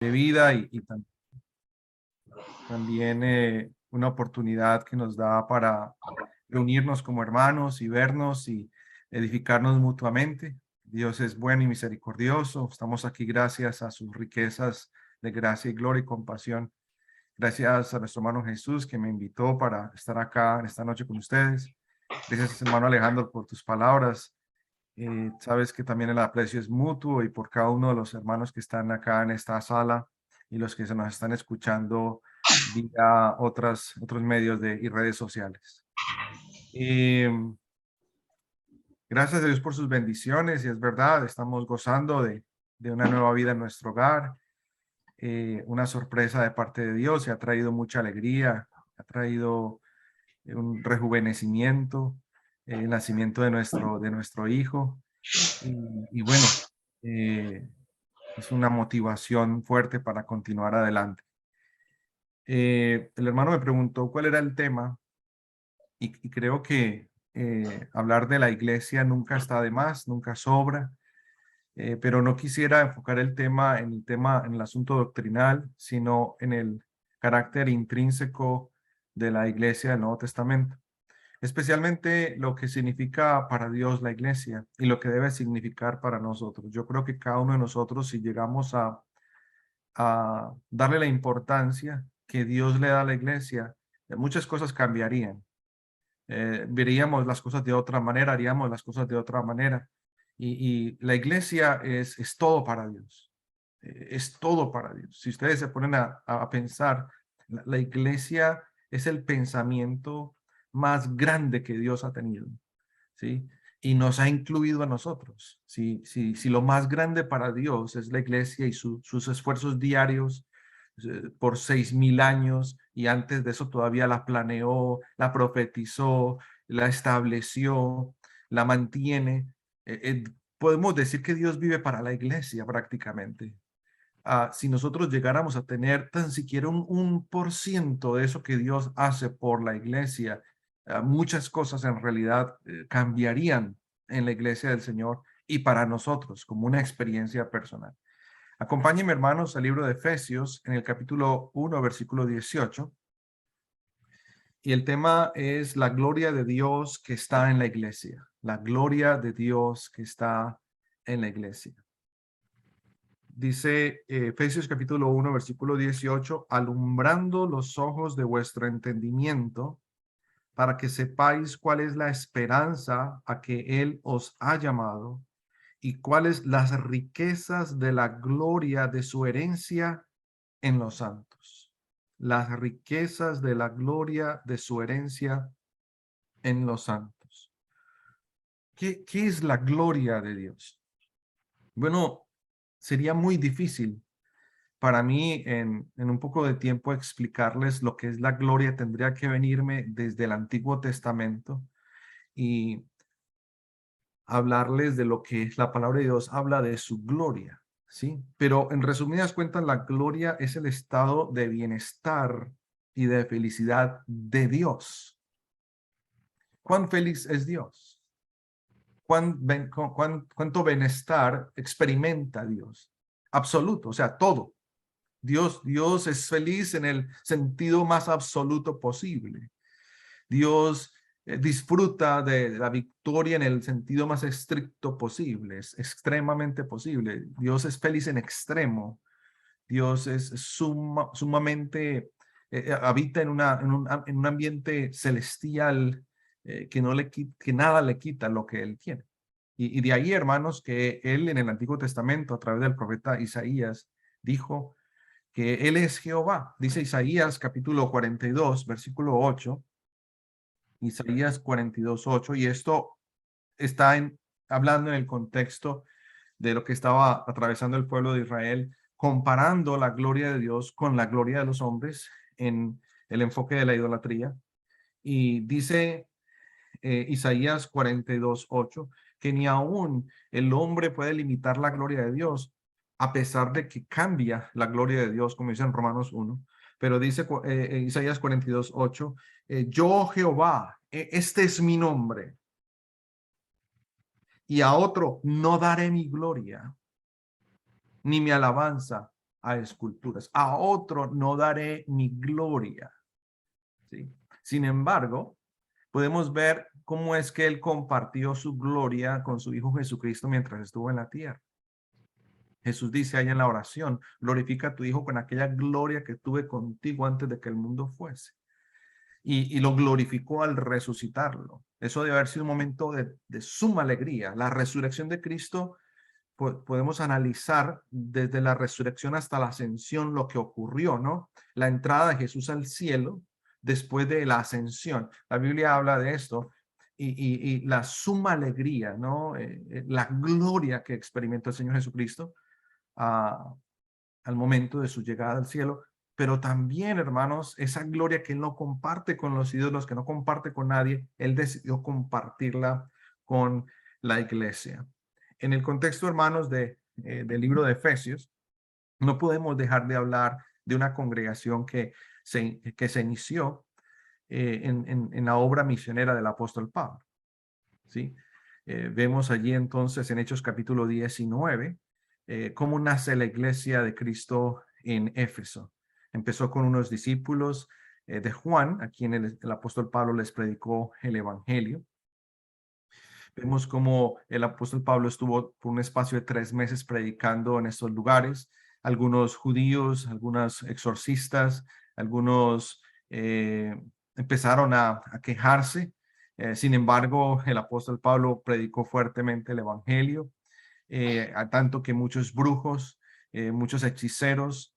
de vida y también una oportunidad que nos da para reunirnos como hermanos y vernos y edificarnos mutuamente. Dios es bueno y misericordioso. Estamos aquí gracias a sus riquezas de gracia y gloria y compasión. Gracias a nuestro hermano Jesús que me invitó para estar acá en esta noche con ustedes. Gracias, hermano Alejandro, por tus palabras. Sabes que también el aprecio es mutuo y por cada uno de los hermanos que están acá en esta sala y los que se nos están escuchando vía otros medios y redes sociales. Eh, Gracias a Dios por sus bendiciones y es verdad, estamos gozando de una nueva vida en nuestro hogar, una sorpresa de parte de Dios y ha traído mucha alegría, ha traído un rejuvenecimiento, el nacimiento de nuestro hijo y bueno, eh, es una motivación fuerte para continuar adelante. El hermano me preguntó cuál era el tema y creo que hablar de la iglesia nunca está de más, nunca sobra. Pero no quisiera enfocar en el asunto doctrinal, sino en el carácter intrínseco de la iglesia del Nuevo Testamento, especialmente lo que significa para Dios la iglesia y lo que debe significar para nosotros. Yo creo que cada uno de nosotros, si llegamos a darle la importancia que Dios le da a la iglesia, muchas cosas cambiarían. Veríamos las cosas de otra manera, haríamos las cosas de otra manera. Y la iglesia es todo para Dios. Es todo para Dios. Si ustedes se ponen a pensar, la iglesia es el pensamiento más grande que Dios ha tenido, ¿sí? Y nos ha incluido a nosotros. Si lo más grande para Dios es la iglesia y sus esfuerzos diarios por 6.000 años, y antes de eso todavía la planeó, la profetizó, la estableció, la mantiene. Podemos decir que Dios vive para la iglesia prácticamente. Si nosotros llegáramos a tener tan siquiera un 1% de eso que Dios hace por la iglesia, muchas cosas en realidad cambiarían en la iglesia del Señor y para nosotros como una experiencia personal. Acompáñenme, hermanos, al libro de Efesios en el capítulo 1, versículo 18. Y el tema es la gloria de Dios que está en la iglesia. La gloria de Dios que está en la iglesia. Dice Efesios capítulo 1, versículo 18, alumbrando los ojos de vuestro entendimiento, para que sepáis cuál es la esperanza a que Él os ha llamado y cuáles las riquezas de la gloria de su herencia en los santos. Las riquezas de la gloria de su herencia en los santos. ¿Qué es la gloria de Dios? Bueno, sería muy difícil para mí en un poco de tiempo explicarles lo que es la gloria. Tendría que venirme desde el Antiguo Testamento y hablarles de lo que la palabra de Dios habla de su gloria, ¿sí? Pero en resumidas cuentas, la gloria es el estado de bienestar y de felicidad de Dios. ¿Cuán feliz es Dios? ¿Cuánto bienestar experimenta Dios? Absoluto, o sea, todo. Dios es feliz en el sentido más absoluto posible. Dios disfruta de la victoria en el sentido más estricto posible, es extremadamente posible. Dios es feliz en extremo. Dios es sumamente, habita en un ambiente celestial que nada le quita lo que él tiene. Y de ahí, hermanos, que él en el Antiguo Testamento, a través del profeta Isaías, dijo que él es Jehová. Dice Isaías capítulo 42, versículo 8. Isaías 42, 8. Y esto está hablando en el contexto de lo que estaba atravesando el pueblo de Israel, comparando la gloria de Dios con la gloria de los hombres en el enfoque de la idolatría. Y dice Isaías 42, 8, que ni aún el hombre puede limitar la gloria de Dios, a pesar de que cambia la gloria de Dios, como dice en Romanos 1. Pero dice Isaías 42, 8, yo Jehová, este es mi nombre, y a otro no daré mi gloria, ni mi alabanza a esculturas. A otro no daré mi gloria. ¿Sí? Sin embargo, podemos ver cómo es que él compartió su gloria con su Hijo Jesucristo mientras estuvo en la tierra. Jesús dice ahí en la oración, glorifica a tu Hijo con aquella gloria que tuve contigo antes de que el mundo fuese. Y lo glorificó al resucitarlo. Eso debe haber sido un momento de suma alegría. La resurrección de Cristo, podemos analizar desde la resurrección hasta la ascensión lo que ocurrió, ¿no? La entrada de Jesús al cielo después de la ascensión. La Biblia habla de esto y la suma alegría, ¿no? La gloria que experimentó el Señor Jesucristo al momento de su llegada al cielo, pero también, hermanos, esa gloria que él no comparte con los ídolos, que no comparte con nadie, él decidió compartirla con la iglesia. En el contexto, hermanos, del libro de Efesios, no podemos dejar de hablar de una congregación que se inició en la obra misionera del apóstol Pablo. ¿Sí? Vemos allí entonces en Hechos capítulo 19 cómo nace la iglesia de Cristo en Éfeso. Empezó con unos discípulos de Juan, a quien el apóstol Pablo les predicó el evangelio. Vemos cómo el apóstol Pablo estuvo por un espacio de 3 meses predicando en estos lugares. Algunos judíos, algunos exorcistas, algunos empezaron a quejarse. Sin embargo, el apóstol Pablo predicó fuertemente el evangelio, a tanto que muchos brujos, muchos hechiceros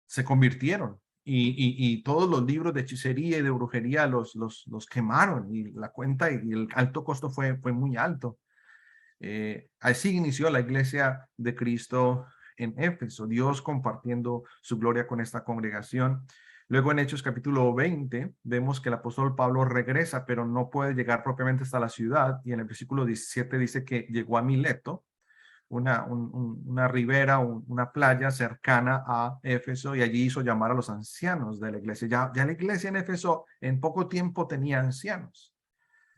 se convirtieron y todos los libros de hechicería y de brujería los quemaron y la cuenta y el alto costo fue muy alto. Así inició la iglesia de Cristo en Éfeso, Dios compartiendo su gloria con esta congregación. Luego en Hechos capítulo 20 vemos que el apóstol Pablo regresa, pero no puede llegar propiamente hasta la ciudad. Y en el versículo 17 dice que llegó a Mileto, una ribera, una playa cercana a Éfeso, y allí hizo llamar a los ancianos de la iglesia. Ya la iglesia en Éfeso en poco tiempo tenía ancianos,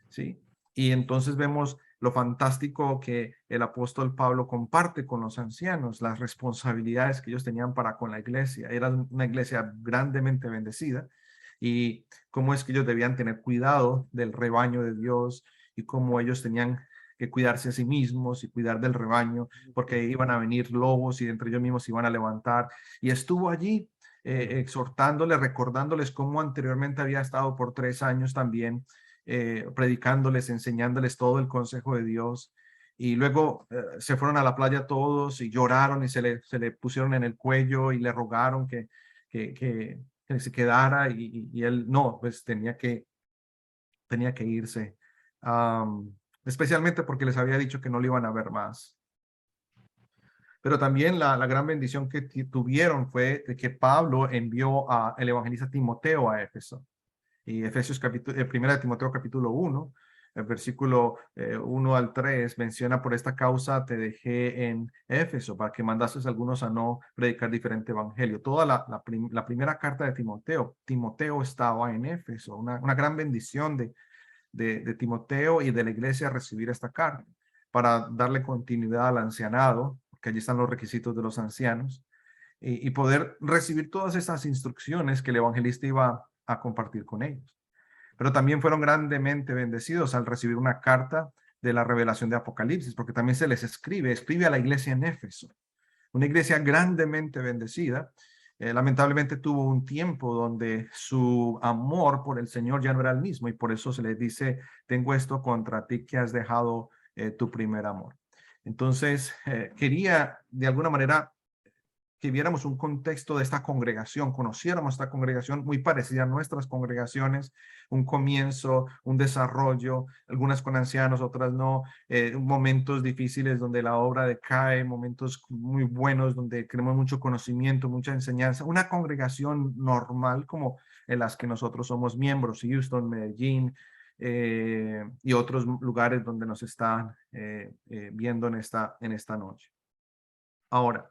¿sí? Y entonces vemos lo fantástico que el apóstol Pablo comparte con los ancianos, las responsabilidades que ellos tenían para con la iglesia. Era una iglesia grandemente bendecida y cómo es que ellos debían tener cuidado del rebaño de Dios y cómo ellos tenían que cuidarse a sí mismos y cuidar del rebaño, porque iban a venir lobos y entre ellos mismos se iban a levantar. Y estuvo allí exhortándoles, recordándoles cómo anteriormente había estado por 3 años también predicándoles, enseñándoles todo el consejo de Dios. Y luego se fueron a la playa todos y lloraron y se le pusieron en el cuello y le rogaron que se quedara y él no, pues tenía que irse. Especialmente porque les había dicho que no le iban a ver más. Pero también la gran bendición que tuvieron fue de que Pablo envió al evangelista Timoteo a Éfeso. Y Efesios capítulo, primera de Timoteo capítulo 1, el versículo 1 al 3 menciona: por esta causa te dejé en Éfeso para que mandases a algunos a no predicar diferente evangelio. Toda la primera carta de Timoteo estaba en Éfeso, una gran bendición de Timoteo y de la iglesia recibir esta carta para darle continuidad al ancianado, porque allí están los requisitos de los ancianos, y poder recibir todas esas instrucciones que el evangelista iba a compartir con ellos. Pero también fueron grandemente bendecidos al recibir una carta de la revelación de Apocalipsis, porque también se les escribe a la iglesia en Éfeso, una iglesia grandemente bendecida. Lamentablemente tuvo un tiempo donde su amor por el Señor ya no era el mismo y por eso se les dice: tengo esto contra ti que has dejado tu primer amor. Entonces, quería de alguna manera que viéramos un contexto de esta congregación, conociéramos esta congregación muy parecida a nuestras congregaciones, un comienzo, un desarrollo, algunas con ancianos, otras no, momentos difíciles donde la obra decae, momentos muy buenos donde tenemos mucho conocimiento, mucha enseñanza, una congregación normal como en las que nosotros somos miembros, Houston, Medellín, y otros lugares donde nos están viendo en esta noche. Ahora,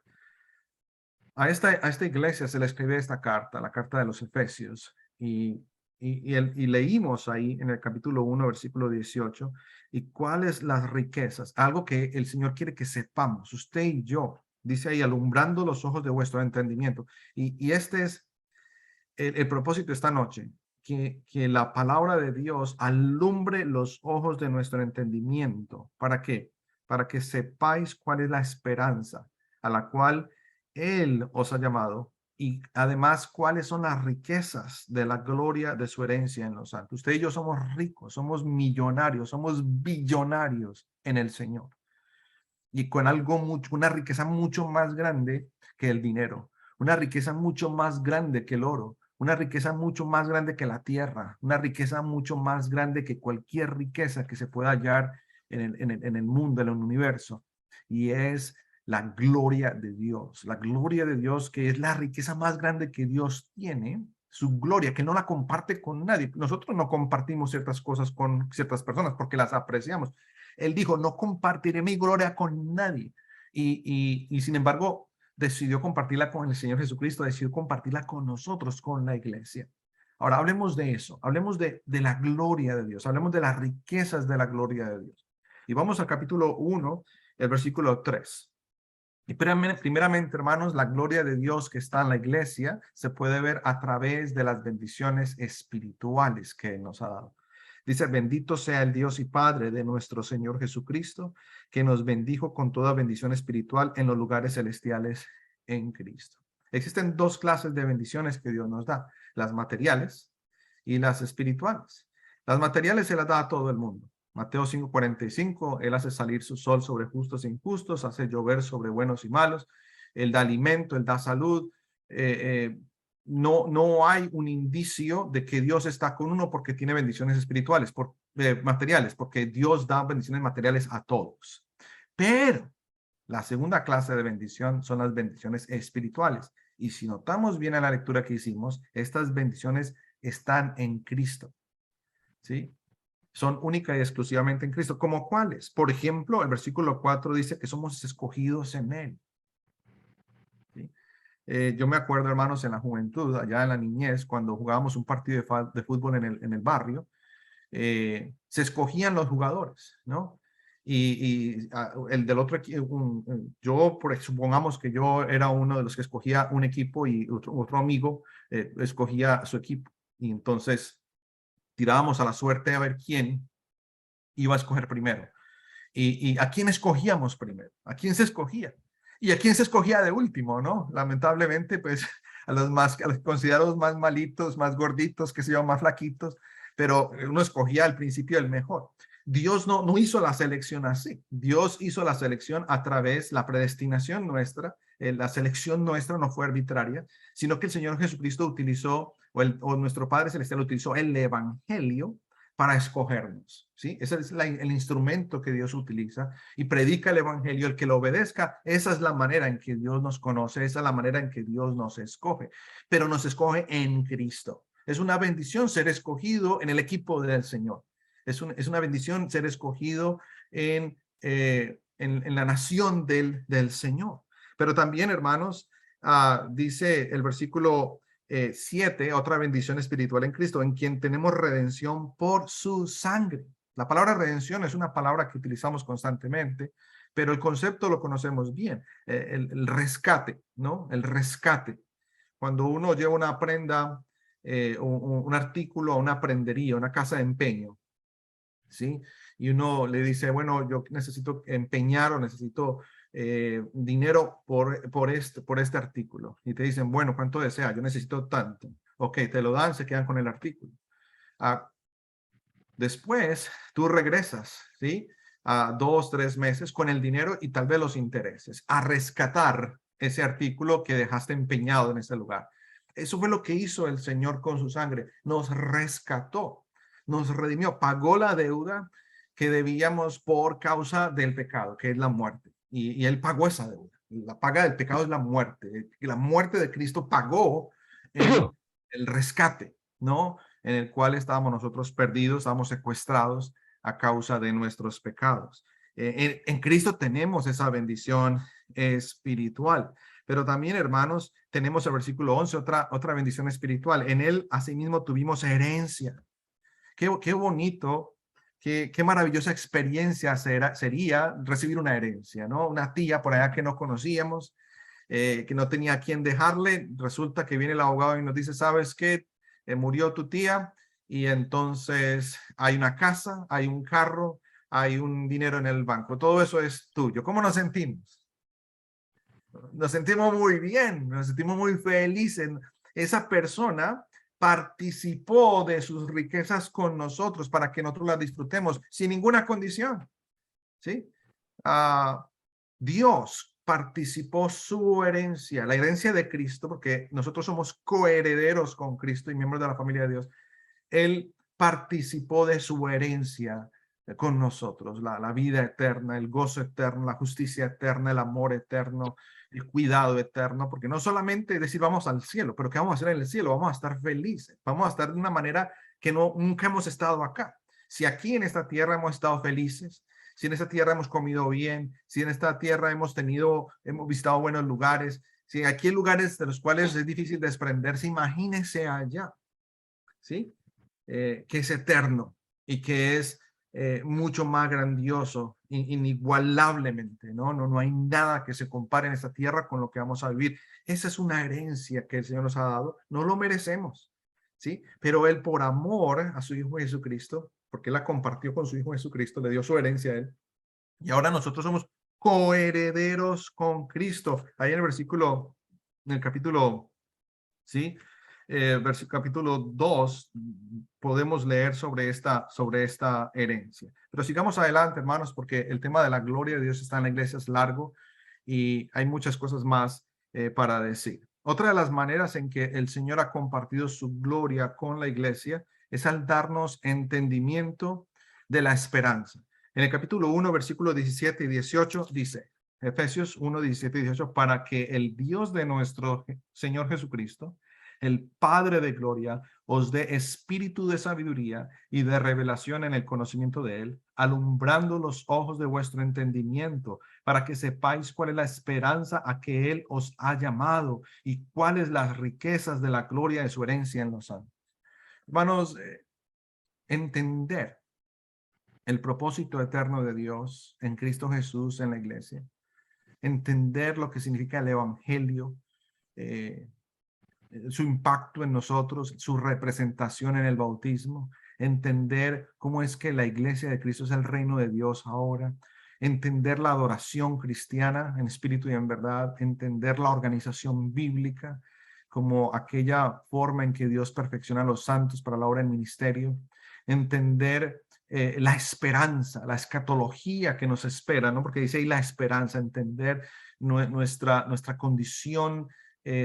a esta iglesia se le escribe esta carta, la carta de los Efesios, y leímos ahí en el capítulo 1, versículo 18, y cuáles las riquezas, algo que el Señor quiere que sepamos, usted y yo, Dice ahí, alumbrando los ojos de vuestro entendimiento. Y este es el propósito de esta noche, que la palabra de Dios alumbre los ojos de nuestro entendimiento. ¿Para qué? Para que sepáis cuál es la esperanza a la cual Él os ha llamado y además cuáles son las riquezas de la gloria de su herencia en los santos. Usted y yo somos ricos, somos millonarios, somos billonarios en el Señor y con algo mucho, una riqueza mucho más grande que el dinero, una riqueza mucho más grande que el oro, una riqueza mucho más grande que la tierra, una riqueza mucho más grande que cualquier riqueza que se pueda hallar en el mundo, en el universo. Y es la gloria de Dios, la gloria de Dios que es la riqueza más grande que Dios tiene, su gloria, que no la comparte con nadie. Nosotros no compartimos ciertas cosas con ciertas personas porque las apreciamos. Él dijo, no compartiré mi gloria con nadie. Y sin embargo, decidió compartirla con el Señor Jesucristo, decidió compartirla con nosotros, con la iglesia. Ahora, hablemos de eso, hablemos de la gloria de Dios, hablemos de las riquezas de la gloria de Dios. Y vamos al capítulo 1, el versículo 3. Y primeramente, hermanos, la gloria de Dios que está en la iglesia se puede ver a través de las bendiciones espirituales que Él nos ha dado. Dice, bendito sea el Dios y Padre de nuestro Señor Jesucristo, que nos bendijo con toda bendición espiritual en los lugares celestiales en Cristo. Existen dos clases de bendiciones que Dios nos da, las materiales y las espirituales. Las materiales se las da a todo el mundo. Mateo 5:45, Él hace salir su sol sobre justos e injustos, hace llover sobre buenos y malos, Él da alimento, Él da salud. No hay un indicio de que Dios está con uno porque tiene bendiciones espirituales, materiales, porque Dios da bendiciones materiales a todos. Pero la segunda clase de bendición son las bendiciones espirituales. Y si notamos bien en la lectura que hicimos, estas bendiciones están en Cristo. ¿Sí? Son única y exclusivamente en Cristo. ¿Cómo cuáles? Por ejemplo, el versículo 4 dice que somos escogidos en Él. ¿Sí? Yo me acuerdo, hermanos, en la juventud, allá en la niñez, cuando jugábamos un partido de fútbol en el barrio, se escogían los jugadores, ¿no? El del otro equipo, supongamos que yo era uno de los que escogía un equipo y otro amigo escogía su equipo. Y entonces tirábamos a la suerte a ver quién iba a escoger primero. ¿Y a quién escogíamos primero? ¿A quién se escogía? ¿Y a quién se escogía de último, no? Lamentablemente, pues a los considerados más malitos, más gorditos, que se llaman más flaquitos, pero uno escogía al principio el mejor. Dios no hizo la selección así. Dios hizo la selección a través, la predestinación nuestra, la selección nuestra no fue arbitraria, sino que el Señor Jesucristo utilizó, o nuestro Padre Celestial utilizó el Evangelio para escogernos, ¿sí? Ese es el instrumento que Dios utiliza y predica el evangelio, el que lo obedezca. Esa es la manera en que Dios nos conoce, esa es la manera en que Dios nos escoge, pero nos escoge en Cristo. Es una bendición ser escogido en el equipo del Señor. Es una bendición ser escogido en la nación del Señor. Pero también, hermanos, dice el versículo 7, otra bendición espiritual en Cristo, en quien tenemos redención por su sangre. La palabra redención es una palabra que utilizamos constantemente, pero el concepto lo conocemos bien, el rescate, ¿no? El rescate. Cuando uno lleva una prenda, un artículo a una prendería, una casa de empeño, ¿sí? Y uno le dice, bueno, yo necesito empeñar o necesito dinero por este artículo. Y te dicen, bueno, ¿cuánto desea? Yo necesito tanto. Ok, te lo dan, se quedan con el artículo. Después, tú regresas, ¿sí? A 2, 3 meses con el dinero y tal vez los intereses, a rescatar ese artículo que dejaste empeñado en ese lugar. Eso fue lo que hizo el Señor con su sangre. Nos rescató, nos redimió, pagó la deuda que debíamos por causa del pecado, que es la muerte. Y Él pagó esa deuda. La paga del pecado es la muerte. Y la muerte de Cristo pagó el rescate, ¿no? En el cual estábamos nosotros perdidos, estábamos secuestrados a causa de nuestros pecados. En Cristo tenemos esa bendición espiritual. Pero también, hermanos, tenemos el versículo 11, otra bendición espiritual. En Él, asimismo, tuvimos herencia. Qué bonito qué maravillosa experiencia sería recibir una herencia, ¿no? Una tía por allá que no conocíamos, que no tenía a quién dejarle. Resulta que viene el abogado y nos dice, ¿sabes qué? Murió tu tía y entonces hay una casa, hay un carro, hay un dinero en el banco. Todo eso es tuyo. ¿Cómo nos sentimos? Nos sentimos muy bien, nos sentimos muy felices. Esa persona participó de sus riquezas con nosotros para que nosotros las disfrutemos sin ninguna condición, ¿sí? Dios participó su herencia, la herencia de Cristo, porque nosotros somos coherederos con Cristo y miembros de la familia de Dios. Él participó de su herencia con nosotros, la vida eterna, el gozo eterno, la justicia eterna, el amor eterno, el cuidado eterno, porque no solamente decir vamos al cielo, pero ¿qué vamos a hacer en el cielo? Vamos a estar felices, vamos a estar de una manera que nunca hemos estado acá. Si aquí en esta tierra hemos estado felices, si en esta tierra hemos comido bien, si en esta tierra hemos visitado buenos lugares, si aquí hay lugares de los cuales es difícil desprenderse, imagínese allá, ¿sí? Que es eterno y que es mucho más grandioso, inigualablemente, ¿no? No hay nada que se compare en esta tierra con lo que vamos a vivir. Esa es una herencia que el Señor nos ha dado, no lo merecemos, ¿sí? Pero Él por amor a su Hijo Jesucristo, porque Él la compartió con su Hijo Jesucristo, le dio su herencia a Él, y ahora nosotros somos coherederos con Cristo. Ahí en el capítulo, ¿sí? Capítulo 2, podemos leer sobre esta herencia. Pero sigamos adelante, hermanos, porque el tema de la gloria de Dios está en la iglesia, es largo y hay muchas cosas más para decir. Otra de las maneras en que el Señor ha compartido su gloria con la iglesia es al darnos entendimiento de la esperanza. En el capítulo 1, versículos 17 y 18 dice, Efesios 1, 17 y 18, para que el Dios de nuestro Señor Jesucristo, el Padre de gloria, os dé espíritu de sabiduría y de revelación en el conocimiento de él, alumbrando los ojos de vuestro entendimiento, para que sepáis cuál es la esperanza a que él os ha llamado y cuáles las riquezas de la gloria de su herencia en los santos. Hermanos, entender el propósito eterno de Dios en Cristo Jesús en la iglesia, entender lo que significa el evangelio, su impacto en nosotros, su representación en el bautismo, entender cómo es que la iglesia de Cristo es el reino de Dios ahora, entender la adoración cristiana en espíritu y en verdad, entender la organización bíblica como aquella forma en que Dios perfecciona a los santos para la obra del ministerio, entender la esperanza, la escatología que nos espera, ¿no? Porque dice ahí la esperanza, entender nuestra condición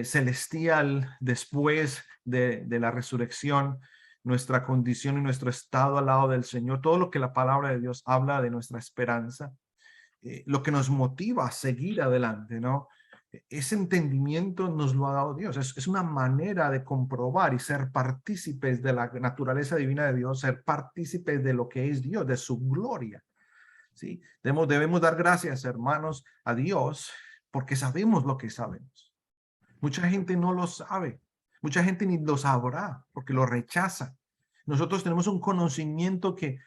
celestial después de la resurrección, nuestra condición y nuestro estado al lado del Señor, todo lo que la palabra de Dios habla de nuestra esperanza, lo que nos motiva a seguir adelante, ¿no? Ese entendimiento nos lo ha dado Dios. Es una manera de comprobar y ser partícipes de la naturaleza divina de Dios, ser partícipes de lo que es Dios, de su gloria. ¿Sí? Debemos dar gracias, hermanos, a Dios porque sabemos lo que sabemos. Mucha gente no lo sabe. Mucha gente ni lo sabrá porque lo rechaza. Nosotros tenemos un conocimiento que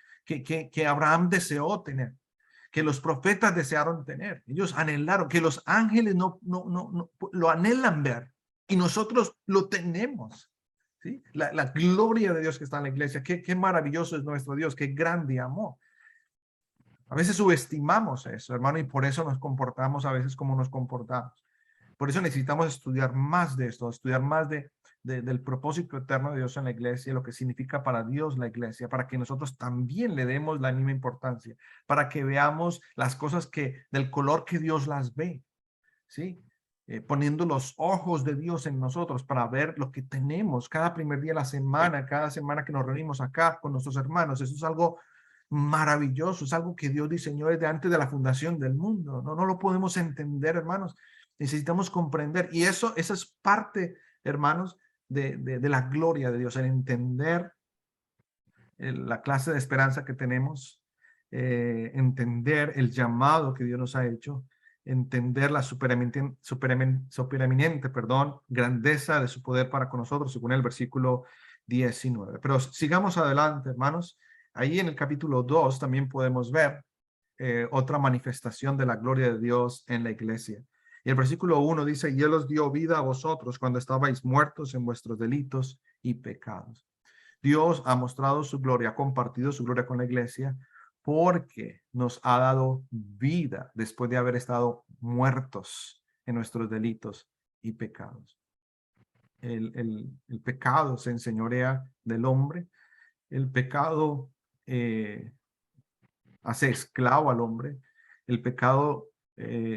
Abraham deseó tener, que los profetas desearon tener. Ellos anhelaron, que los ángeles no lo anhelan ver y nosotros lo tenemos. ¿Sí? La gloria de Dios que está en la iglesia. Qué maravilloso es nuestro Dios, qué grande amor. A veces subestimamos eso, hermano, y por eso nos comportamos a veces como nos comportamos. Por eso necesitamos estudiar más de esto, estudiar más del propósito eterno de Dios en la iglesia, lo que significa para Dios la iglesia, para que nosotros también le demos la misma importancia, para que veamos las cosas del color que Dios las ve, ¿sí? Poniendo los ojos de Dios en nosotros para ver lo que tenemos cada primer día de la semana, cada semana que nos reunimos acá con nuestros hermanos. Eso es algo maravilloso, es algo que Dios diseñó desde antes de la fundación del mundo. No lo podemos entender, hermanos. Necesitamos comprender. Y esa es parte, hermanos, de la gloria de Dios, el entender la clase de esperanza que tenemos, entender el llamado que Dios nos ha hecho, entender la supereminente, grandeza de su poder para con nosotros, según el versículo 19. Pero sigamos adelante, hermanos. Ahí en el capítulo 2 también podemos ver otra manifestación de la gloria de Dios en la iglesia. Y el versículo 1 dice, y Él os dio vida a vosotros cuando estabais muertos en vuestros delitos y pecados. Dios ha mostrado su gloria, ha compartido su gloria con la iglesia porque nos ha dado vida después de haber estado muertos en nuestros delitos y pecados. El pecado se enseñorea del hombre, el pecado hace esclavo al hombre, el pecado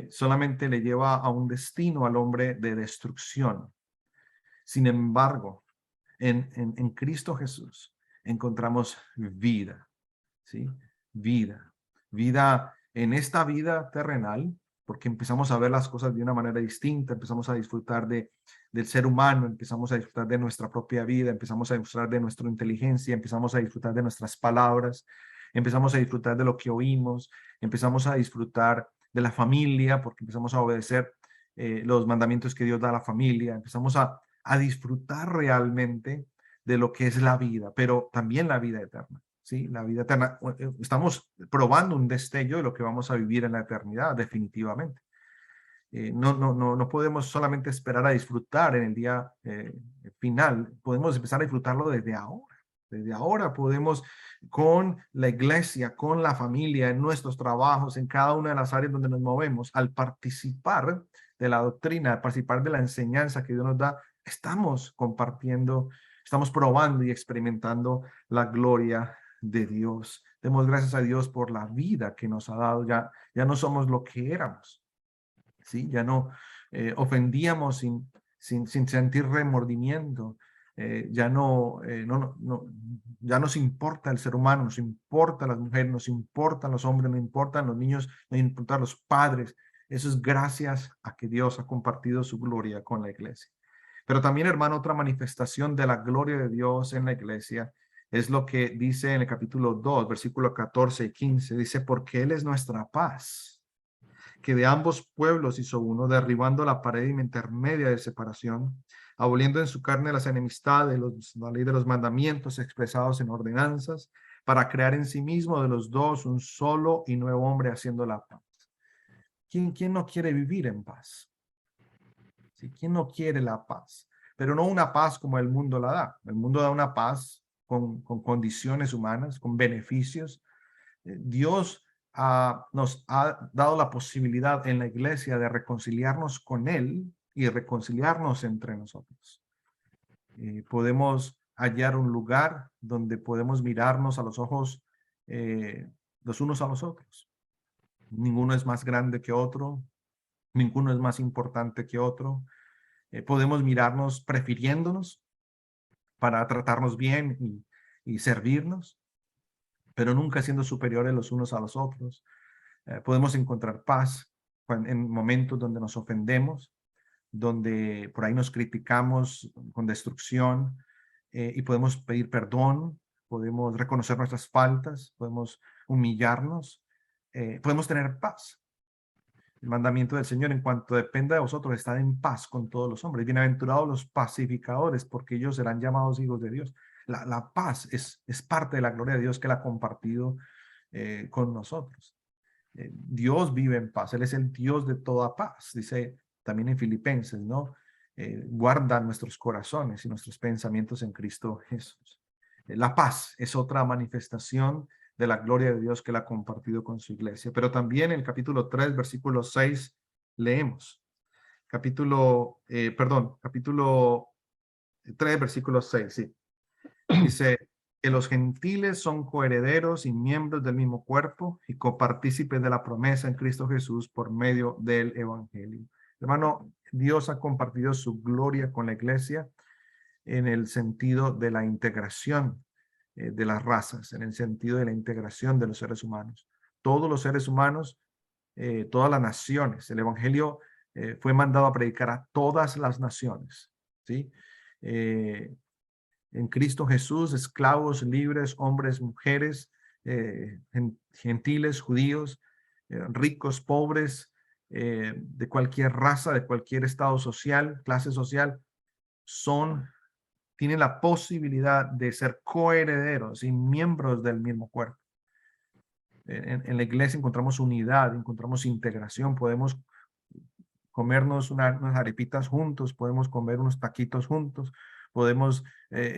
solamente le lleva a un destino al hombre de destrucción. Sin embargo, en Cristo Jesús encontramos vida, ¿sí? Vida, vida en esta vida terrenal, porque empezamos a ver las cosas de una manera distinta, empezamos a disfrutar del ser humano, empezamos a disfrutar de nuestra propia vida, empezamos a disfrutar de nuestra inteligencia, empezamos a disfrutar de nuestras palabras, empezamos a disfrutar de lo que oímos, empezamos a disfrutar de la familia, porque empezamos a obedecer los mandamientos que Dios da a la familia, empezamos a disfrutar realmente de lo que es la vida, pero también la vida eterna. Sí, la vida eterna. Estamos probando un destello de lo que vamos a vivir en la eternidad, definitivamente. No podemos solamente esperar a disfrutar en el día final. Podemos empezar a disfrutarlo desde ahora. Desde ahora podemos, con la iglesia, con la familia, en nuestros trabajos, en cada una de las áreas donde nos movemos, al participar de la doctrina, al participar de la enseñanza que Dios nos da, estamos compartiendo, estamos probando y experimentando la gloria de Dios. Demos gracias a Dios por la vida que nos ha dado. Ya no somos lo que éramos, ¿sí? Ya no ofendíamos sin sentir remordimiento. Ya nos importa el ser humano, nos importa las mujeres, nos importan los hombres, nos importan los niños, nos importan los padres. Eso es gracias a que Dios ha compartido su gloria con la iglesia. Pero también, hermano, otra manifestación de la gloria de Dios en la iglesia es lo que dice en el capítulo 2, versículos 14 y 15. Dice, porque Él es nuestra paz, que de ambos pueblos hizo uno, derribando la pared intermedia de separación, aboliendo en su carne las enemistades, la ley de los mandamientos expresados en ordenanzas, para crear en sí mismo de los dos un solo y nuevo hombre, haciendo la paz. ¿Quién no quiere vivir en paz? ¿Sí? ¿Quién no quiere la paz? Pero no una paz como el mundo la da. El mundo da una paz con condiciones humanas, con beneficios. Dios nos ha dado la posibilidad en la iglesia de reconciliarnos con Él y reconciliarnos entre nosotros. Podemos hallar un lugar donde podemos mirarnos a los ojos los unos a los otros. Ninguno es más grande que otro, ninguno es más importante que otro. Podemos mirarnos prefiriéndonos para tratarnos bien y servirnos, pero nunca siendo superiores los unos a los otros. Podemos encontrar paz en momentos donde nos ofendemos, donde por ahí nos criticamos con destrucción, y podemos pedir perdón, podemos reconocer nuestras faltas, podemos humillarnos, podemos tener paz. El mandamiento del Señor, en cuanto dependa de vosotros, estad en paz con todos los hombres. Bienaventurados los pacificadores, porque ellos serán llamados hijos de Dios. La paz es parte de la gloria de Dios que Él ha compartido con nosotros. Dios vive en paz, Él es el Dios de toda paz, dice también en Filipenses, ¿no? Guarda nuestros corazones y nuestros pensamientos en Cristo Jesús. La paz es otra manifestación de la gloria de Dios que Él ha compartido con su iglesia. Pero también en el capítulo 3, versículo 6, leemos. Capítulo 3, versículo 6, sí. Dice que los gentiles son coherederos y miembros del mismo cuerpo y copartícipes de la promesa en Cristo Jesús por medio del evangelio. Hermano, Dios ha compartido su gloria con la iglesia en el sentido de la integración de las razas, en el sentido de la integración de los seres humanos. Todos los seres humanos, todas las naciones. El evangelio fue mandado a predicar a todas las naciones, ¿sí? En Cristo Jesús, esclavos, libres, hombres, mujeres, gentiles, judíos, ricos, pobres, de cualquier raza, de cualquier estado social, clase social, son tienen la posibilidad de ser coherederos y miembros del mismo cuerpo. En la iglesia encontramos unidad, encontramos integración, podemos comernos unas arepitas juntos, podemos comer unos taquitos juntos, podemos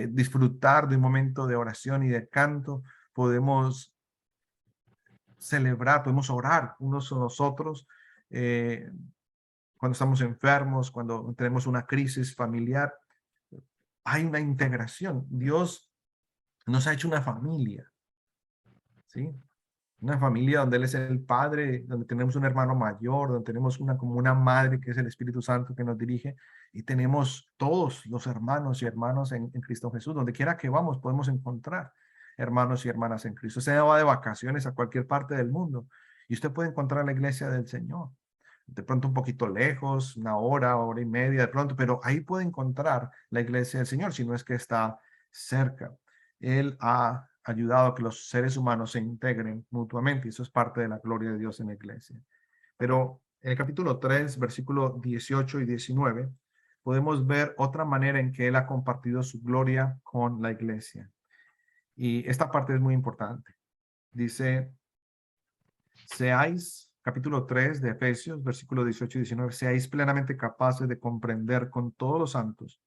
disfrutar de un momento de oración y de canto, podemos celebrar, podemos orar unos a los otros cuando estamos enfermos, cuando tenemos una crisis familiar. Hay una integración. Dios nos ha hecho una familia, ¿sí? Una familia donde Él es el Padre, donde tenemos un hermano mayor, donde tenemos como una madre que es el Espíritu Santo que nos dirige, y tenemos todos los hermanos y hermanas en Cristo Jesús. Donde quiera que vamos podemos encontrar hermanos y hermanas en Cristo. Usted va de vacaciones a cualquier parte del mundo y usted puede encontrar la iglesia del Señor. De pronto un poquito lejos, una hora y media de pronto, pero ahí puede encontrar la iglesia del Señor, si no es que está cerca. Él ha ayudado a que los seres humanos se integren mutuamente, y eso es parte de la gloria de Dios en la iglesia. Pero en el capítulo 3, versículo 18 y 19, podemos ver otra manera en que Él ha compartido su gloria con la iglesia. Y esta parte es muy importante. Dice, seáis, capítulo 3 de Efesios, versículo 18 y 19, seáis plenamente capaces de comprender con todos los santos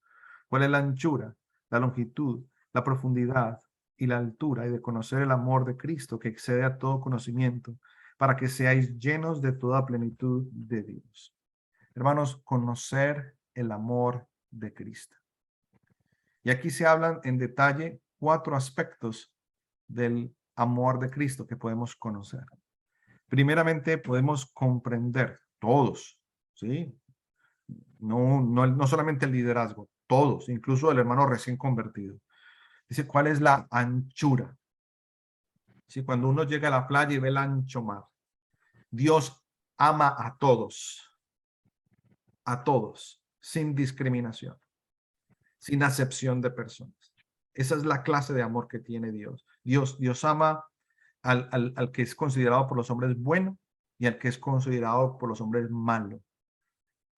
cuál es la anchura, la longitud, la profundidad y la altura, y de conocer el amor de Cristo que excede a todo conocimiento, para que seáis llenos de toda plenitud de Dios. Hermanos, conocer el amor de Cristo. Y aquí se hablan en detalle 4 aspectos del amor de Cristo que podemos conocer. Primeramente, podemos comprender todos, ¿sí? No solamente el liderazgo, todos, incluso el hermano recién convertido. Dice, ¿cuál es la anchura? ¿Sí? Cuando uno llega a la playa y ve el ancho mar, Dios ama a todos, sin discriminación, sin acepción de personas. Esa es la clase de amor que tiene Dios. Dios ama al que es considerado por los hombres bueno y al que es considerado por los hombres malo.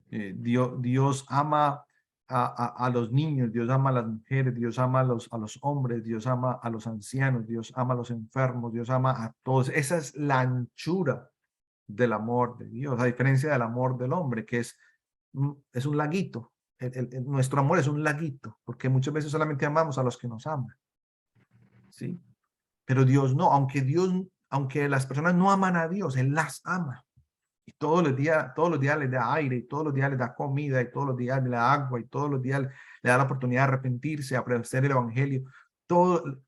Dios ama a los niños, Dios ama a las mujeres, Dios ama a los hombres, Dios ama a los ancianos, Dios ama a los enfermos, Dios ama a todos. Esa es la anchura del amor de Dios, a diferencia del amor del hombre, que es un laguito. Nuestro amor es un laguito, porque muchas veces solamente amamos a los que nos aman, ¿sí? Pero Dios no, aunque las personas no aman a Dios, Él las ama. Y todos los días les da aire, y todos los días les da comida, y todos los días le da agua, y todos los días le da la oportunidad de arrepentirse, aprender el evangelio.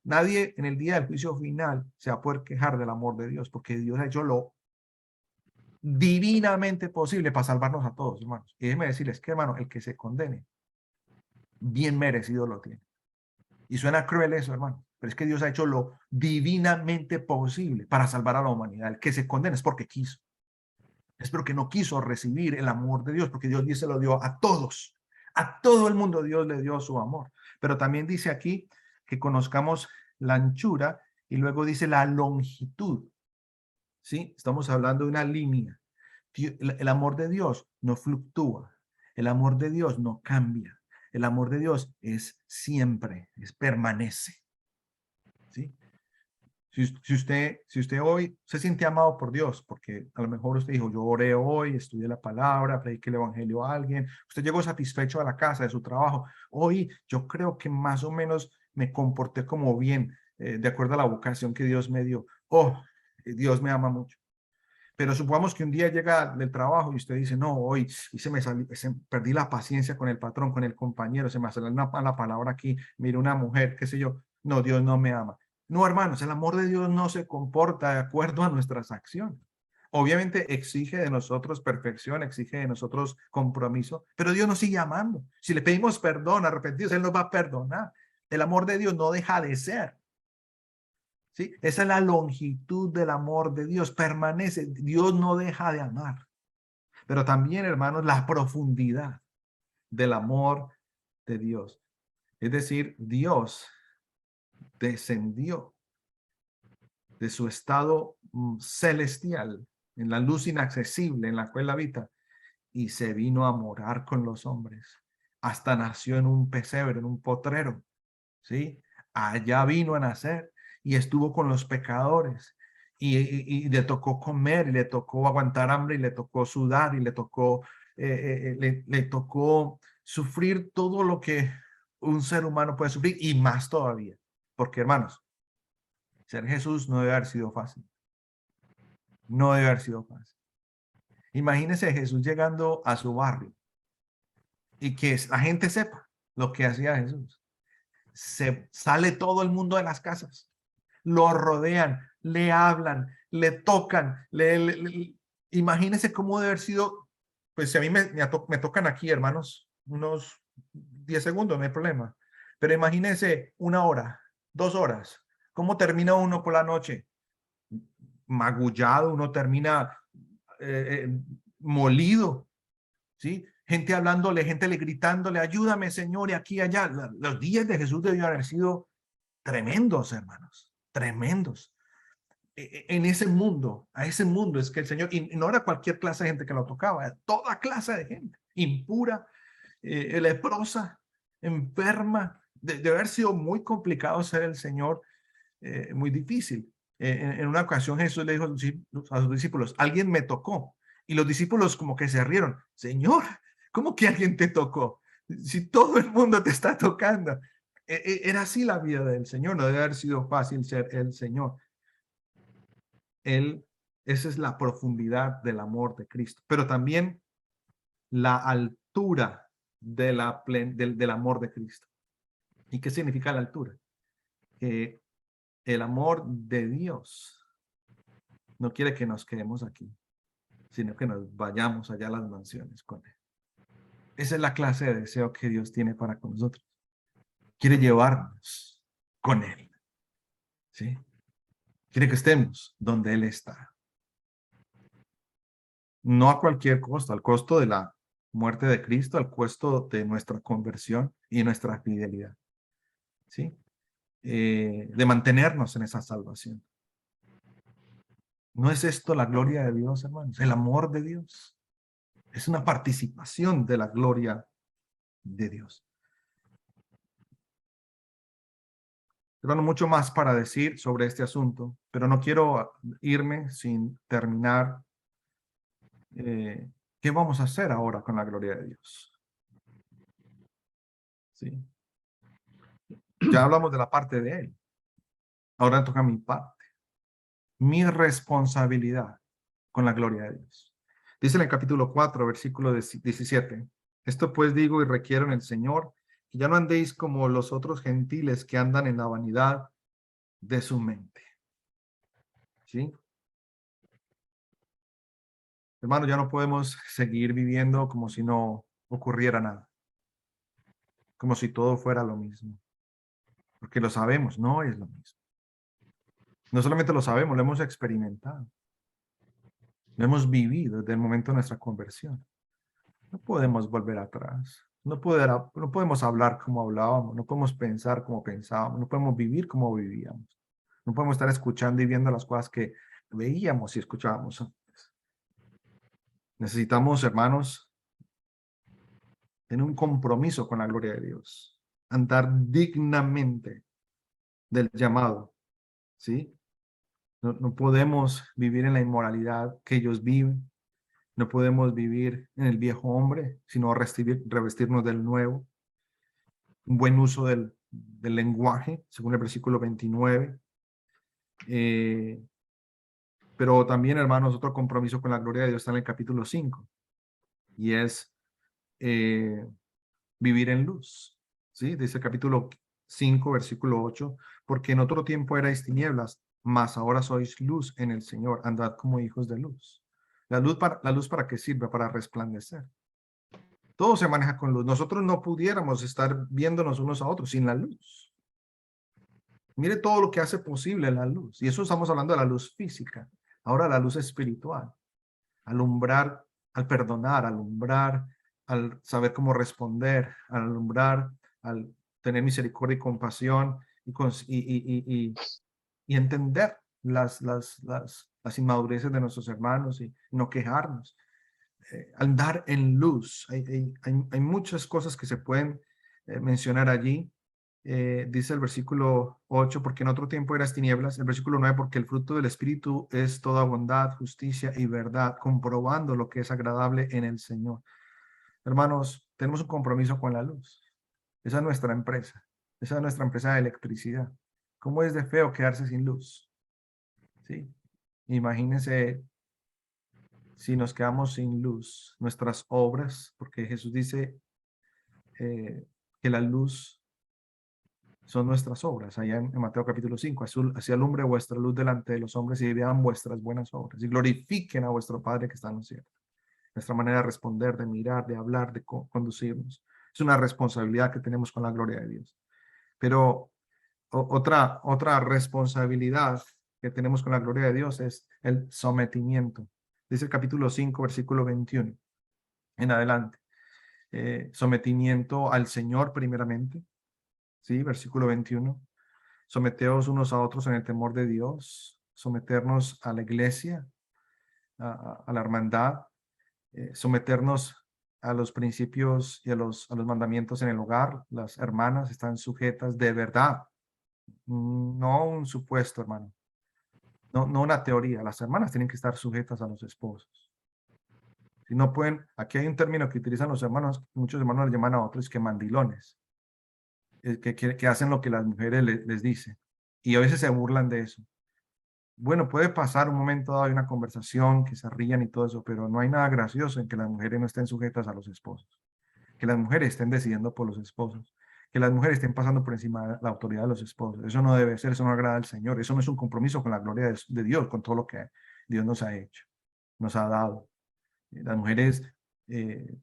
Nadie en el día del juicio final se va a poder quejar del amor de Dios, porque Dios ha hecho lo divinamente posible para salvarnos a todos, hermanos. Y déjenme decirles que, hermano, el que se condene, bien merecido lo tiene. Y suena cruel eso, hermano, pero es que Dios ha hecho lo divinamente posible para salvar a la humanidad. El que se condena es porque quiso. Es porque no quiso recibir el amor de Dios, porque Dios se lo dio a todos. A todo el mundo Dios le dio su amor. Pero también dice aquí que conozcamos la anchura y luego dice la longitud. ¿Sí? Estamos hablando de una línea. El amor de Dios no fluctúa. El amor de Dios no cambia. El amor de Dios es siempre, permanece. ¿Sí? Si usted hoy se siente amado por Dios, porque a lo mejor usted dijo, yo oré hoy, estudié la palabra, prediqué el evangelio a alguien, usted llegó satisfecho a la casa de su trabajo, hoy yo creo que más o menos me comporté como bien, de acuerdo a la vocación que Dios me dio. Oh, Dios me ama mucho. Pero supongamos que un día llega del trabajo y usted dice, no, hoy y perdí la paciencia con el patrón, con el compañero, se me salió una mala palabra aquí, mire una mujer, qué sé yo, no, Dios no me ama. No, hermanos, el amor de Dios no se comporta de acuerdo a nuestras acciones. Obviamente exige de nosotros perfección, exige de nosotros compromiso, pero Dios nos sigue amando. Si le pedimos perdón, arrepentidos, Él nos va a perdonar. El amor de Dios no deja de ser. ¿Sí? Esa es la longitud del amor de Dios. Permanece. Dios no deja de amar. Pero también, hermanos, la profundidad del amor de Dios. Es decir, Dios descendió de su estado celestial, en la luz inaccesible en la cual habita, y se vino a morar con los hombres, hasta nació en un pesebre, en un potrero, ¿sí? Allá vino a nacer y estuvo con los pecadores y le tocó comer y le tocó aguantar hambre y le tocó sudar y le tocó, le tocó sufrir todo lo que un ser humano puede sufrir y más todavía. Porque, hermanos, ser Jesús no debe haber sido fácil. No debe haber sido fácil. Imagínese Jesús llegando a su barrio y que la gente sepa lo que hacía Jesús. Se sale todo el mundo de las casas, lo rodean, le hablan, le tocan, imagínese cómo debe haber sido. Pues si a mí me tocan aquí, hermanos, unos 10 segundos, no hay problema, pero imagínese 1 hora, 2 horas, cómo termina uno por la noche, magullado, uno termina molido, ¿sí? Gente hablándole, gente le gritándole, ayúdame, Señor, y aquí y allá. Los días de Jesús debían haber sido tremendos, hermanos, tremendos. En ese mundo, a ese mundo es que el Señor, y no era cualquier clase de gente que lo tocaba, era toda clase de gente, impura, leprosa, enferma. De haber sido muy complicado ser el Señor, muy difícil. En una ocasión Jesús le dijo a sus discípulos, alguien me tocó. Y los discípulos como que se rieron. Señor, ¿cómo que alguien te tocó? Si todo el mundo te está tocando. Era así la vida del Señor. No debe haber sido fácil ser el Señor. Esa es la profundidad del amor de Cristo. Pero también la altura del amor de Cristo. ¿Y qué significa la altura? Que el amor de Dios no quiere que nos quedemos aquí, sino que nos vayamos allá a las mansiones con Él. Esa es la clase de deseo que Dios tiene para con nosotros. Quiere llevarnos con Él, ¿sí? Quiere que estemos donde Él está. No a cualquier costo, al costo de la muerte de Cristo, al costo de nuestra conversión y nuestra fidelidad, ¿sí? De mantenernos en esa salvación. ¿No es esto la gloria de Dios, hermanos? El amor de Dios. Es una participación de la gloria de Dios. Hermano, mucho más para decir sobre este asunto, pero no quiero irme sin terminar. ¿Qué vamos a hacer ahora con la gloria de Dios? ¿Sí? Ya hablamos de la parte de Él. Ahora toca mi parte, mi responsabilidad con la gloria de Dios. Dice en el capítulo 4, versículo 17, esto pues digo y requiero en el Señor, que ya no andéis como los otros gentiles que andan en la vanidad de su mente. ¿Sí? Hermano, ya no podemos seguir viviendo como si no ocurriera nada, como si todo fuera lo mismo, porque lo sabemos, no es lo mismo. No solamente lo sabemos, lo hemos experimentado, lo hemos vivido desde el momento de nuestra conversión. No podemos volver atrás, no podemos hablar como hablábamos, no podemos pensar como pensábamos, no podemos vivir como vivíamos, no podemos estar escuchando y viendo las cosas que veíamos y escuchábamos antes. Necesitamos, hermanos, tener un compromiso con la gloria de Dios, andar dignamente del llamado, ¿sí? No podemos vivir en la inmoralidad que ellos viven, no podemos vivir en el viejo hombre, sino revestirnos del nuevo. Un buen uso del lenguaje, según el versículo 29. Pero también, hermanos, otro compromiso con la gloria de Dios está en el capítulo 5, y es vivir en luz. ¿Sí? Dice el capítulo 5, versículo 8, porque en otro tiempo erais tinieblas, mas ahora sois luz en el Señor, andad como hijos de luz. ¿La luz para qué sirve? Para resplandecer. Todo se maneja con luz. Nosotros no pudiéramos estar viéndonos unos a otros sin la luz. Mire todo lo que hace posible la luz. Y eso estamos hablando de la luz física. Ahora la luz espiritual. Alumbrar, al perdonar, alumbrar, al saber cómo responder, al alumbrar, al tener misericordia y compasión y entender las inmadureces de nuestros hermanos y no quejarnos. andar en luz. Hay muchas cosas que se pueden mencionar allí. Dice el versículo 8, porque en otro tiempo eras tinieblas. El versículo 9, porque el fruto del Espíritu es toda bondad, justicia y verdad, comprobando lo que es agradable en el Señor. Hermanos, tenemos un compromiso con la luz. Esa es nuestra empresa. Esa es nuestra empresa de electricidad. ¿Cómo es de feo quedarse sin luz? ¿Sí? Imagínense si nos quedamos sin luz, nuestras obras, porque Jesús dice que la luz son nuestras obras, allá en Mateo capítulo 5, así alumbre vuestra luz delante de los hombres y vean vuestras buenas obras y glorifiquen a vuestro Padre que está en los cielos. Nuestra manera de responder, de mirar, de hablar, de conducirnos. Es una responsabilidad que tenemos con la gloria de Dios. Pero otra responsabilidad que tenemos con la gloria de Dios es el sometimiento. Dice el capítulo 5, versículo 21 en adelante. Sometimiento al Señor primeramente, ¿sí? Versículo 21. Someteos unos a otros en el temor de Dios, someternos a la iglesia, a la hermandad, someternos a los principios y a los mandamientos en el hogar. Las hermanas están sujetas de verdad, no un supuesto, hermano, no una teoría. Las hermanas tienen que estar sujetas a los esposos. Si no pueden, aquí hay un término que utilizan los hermanos, muchos hermanos le llaman a otros que mandilones, que hacen lo que las mujeres les dicen. Y a veces se burlan de eso. Bueno, puede pasar un momento dado, hay una conversación, que se rían y todo eso, pero no hay nada gracioso en que las mujeres no estén sujetas a los esposos, que las mujeres estén decidiendo por los esposos, que las mujeres estén pasando por encima de la autoridad de los esposos. Eso no debe ser, eso no agrada al Señor, eso no es un compromiso con la gloria de Dios, con todo lo que Dios nos ha hecho, nos ha dado. Las mujeres eh,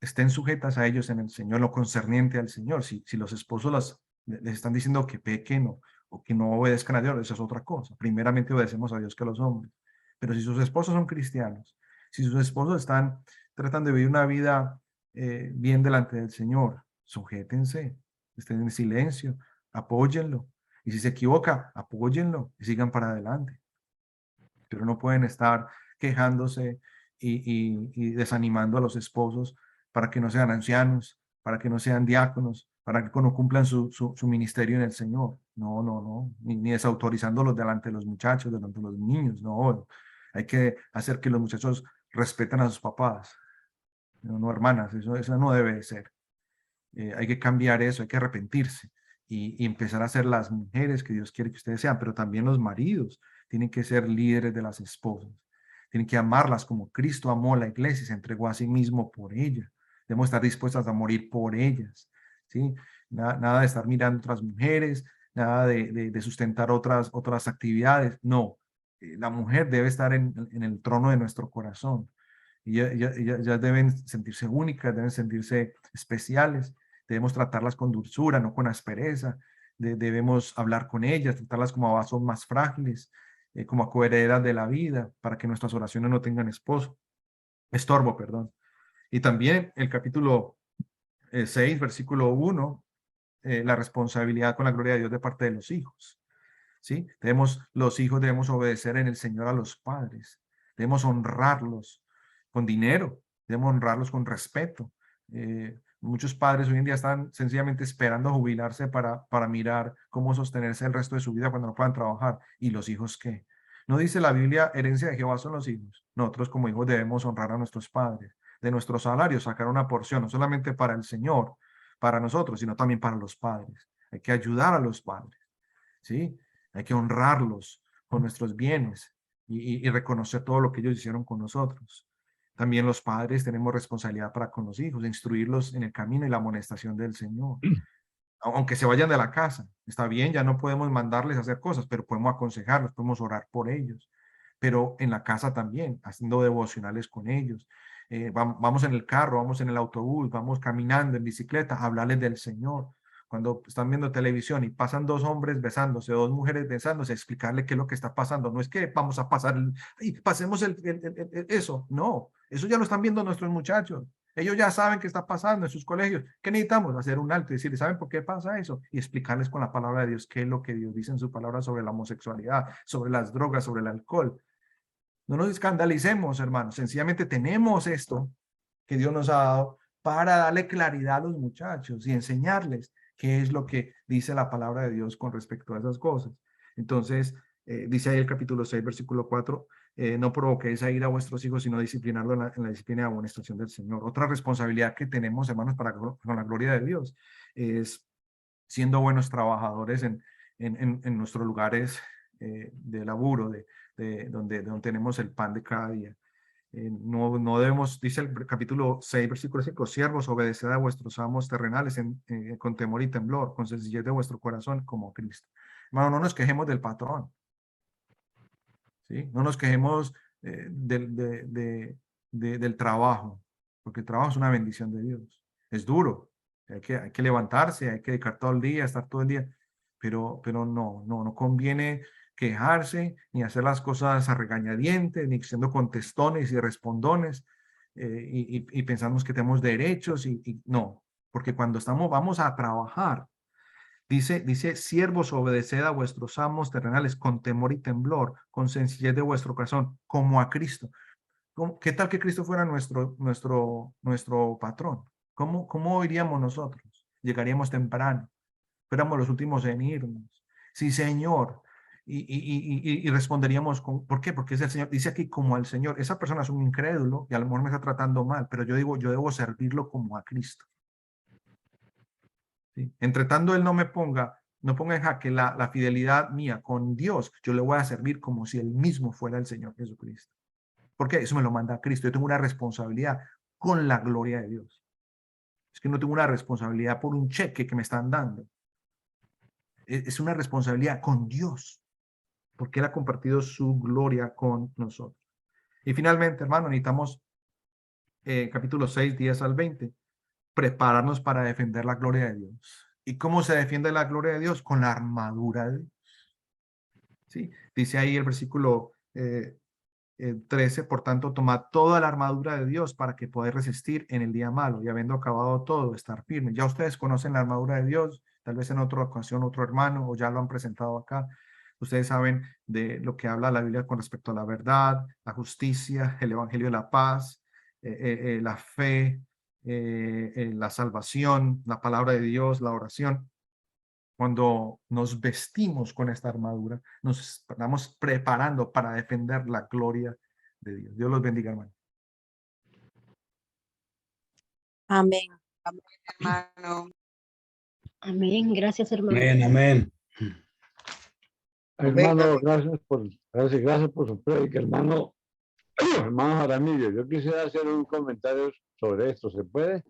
estén sujetas a ellos en el Señor, lo concerniente al Señor. Si los esposos les están diciendo que pequen o que no obedezcan a Dios, eso es otra cosa. Primeramente obedecemos a Dios que a los hombres. Pero si sus esposos son cristianos, si sus esposos están tratando de vivir una vida bien delante del Señor, sujétense, estén en silencio, apóyenlo. Y si se equivoca, apóyenlo y sigan para adelante. Pero no pueden estar quejándose y desanimando a los esposos para que no sean ancianos, para que no sean diáconos, para que no cumplan su ministerio en el Señor. No, ni desautorizándolos delante de los muchachos, delante de los niños, no. Hay que hacer que los muchachos respeten a sus papás. No, hermanas, eso no debe de ser. Hay que cambiar eso, hay que arrepentirse y empezar a ser las mujeres que Dios quiere que ustedes sean, pero también los maridos tienen que ser líderes de las esposas, tienen que amarlas como Cristo amó a la iglesia y se entregó a sí mismo por ella. Debemos estar dispuestas a morir por ellas, ¿sí? Nada de estar mirando otras mujeres, nada de sustentar otras actividades, no. La mujer debe estar en el trono de nuestro corazón. Y ellas deben sentirse únicas, deben sentirse especiales. Debemos tratarlas con dulzura, no con aspereza. Debemos hablar con ellas, tratarlas como a vasos más frágiles, como a coherederas de la vida, para que nuestras oraciones no tengan estorbo, perdón. Y también el capítulo 6, versículo 1, la responsabilidad con la gloria de Dios de parte de los hijos. ¿Sí? Los hijos debemos obedecer en el Señor a los padres. Debemos honrarlos con dinero, debemos honrarlos con respeto. Muchos padres hoy en día están sencillamente esperando jubilarse para mirar cómo sostenerse el resto de su vida cuando no puedan trabajar. ¿Y los hijos qué? No dice la Biblia, herencia de Jehová son los hijos. Nosotros como hijos debemos honrar a nuestros padres. De nuestro salario sacar una porción, no solamente para el Señor, para nosotros, sino también para los padres. Hay que ayudar a los padres, ¿sí? Hay que honrarlos con nuestros bienes y reconocer todo lo que ellos hicieron con nosotros. También los padres tenemos responsabilidad para con los hijos, instruirlos en el camino y la amonestación del Señor. Aunque se vayan de la casa, está bien, ya no podemos mandarles a hacer cosas, pero podemos aconsejarlos, podemos orar por ellos. Pero en la casa también, haciendo devocionales con ellos. Vamos en el carro, vamos en el autobús, vamos caminando en bicicleta, hablarles del Señor. Cuando están viendo televisión y pasan dos hombres besándose, dos mujeres besándose, explicarle qué es lo que está pasando. No es que vamos a pasar, pasemos eso. No, eso ya lo están viendo nuestros muchachos. Ellos ya saben qué está pasando en sus colegios. ¿Qué necesitamos? Hacer un alto y decirles, ¿saben por qué pasa eso? Y explicarles con la palabra de Dios qué es lo que Dios dice en su palabra sobre la homosexualidad, sobre las drogas, sobre el alcohol. No nos escandalicemos, hermanos. Sencillamente tenemos esto que Dios nos ha dado para darle claridad a los muchachos y enseñarles qué es lo que dice la palabra de Dios con respecto a esas cosas. Entonces, dice ahí el capítulo 6, versículo 4, no provoquéis a ir a vuestros hijos, sino disciplinarlo en la disciplina y amonestación del Señor. Otra responsabilidad que tenemos, hermanos, con la gloria de Dios, es siendo buenos trabajadores en nuestros lugares de laburo, donde tenemos el pan de cada día. No debemos, dice el capítulo 6, versículo 5, siervos, obedeced a vuestros amos terrenales con temor y temblor, con sencillez de vuestro corazón, como Cristo. Hermano, no nos quejemos del patrón, ¿sí? No nos quejemos del trabajo, porque el trabajo es una bendición de Dios. Es duro, hay que levantarse, hay que dedicar todo el día, estar todo el día, pero no conviene quejarse, ni hacer las cosas a regañadientes, ni siendo contestones y respondones, y pensamos que tenemos derechos, y no, porque cuando vamos a trabajar, dice, siervos, obedeced a vuestros amos terrenales con temor y temblor, con sencillez de vuestro corazón, como a Cristo. ¿Qué tal que Cristo fuera nuestro patrón? ¿Cómo iríamos nosotros? Llegaríamos temprano, fuéramos los últimos en irnos. Sí, Señor. Y responderíamos, ¿por qué? Porque es el Señor. Dice aquí como al Señor. Esa persona es un incrédulo y a lo mejor me está tratando mal, pero yo digo, yo debo servirlo como a Cristo. ¿Sí? Entre tanto, Él no ponga en jaque la fidelidad mía con Dios, yo le voy a servir como si Él mismo fuera el Señor Jesucristo. Porque eso me lo manda Cristo. Yo tengo una responsabilidad con la gloria de Dios. Es que no tengo una responsabilidad por un cheque que me están dando. Es una responsabilidad con Dios, porque Él ha compartido su gloria con nosotros. Y finalmente, hermano, necesitamos capítulo 6, 10 al 20, prepararnos para defender la gloria de Dios. ¿Y cómo se defiende la gloria de Dios? Con la armadura de Dios. ¿Sí? Dice ahí el versículo 13, por tanto, tomad toda la armadura de Dios para que podáis resistir en el día malo y habiendo acabado todo, estar firme. Ya ustedes conocen la armadura de Dios, tal vez en otra ocasión otro hermano o ya lo han presentado acá. Ustedes saben de lo que habla la Biblia con respecto a la verdad, la justicia, el evangelio de la paz, la fe, la salvación, la palabra de Dios, la oración. Cuando nos vestimos con esta armadura, nos estamos preparando para defender la gloria de Dios. Dios los bendiga, hermano. Amén. Amén, hermano. Amén. Gracias, hermano. Amén, amén. Hermano, gracias por su prédica, hermano. Hermano Jaramillo, yo quisiera hacer un comentario sobre esto, ¿se puede?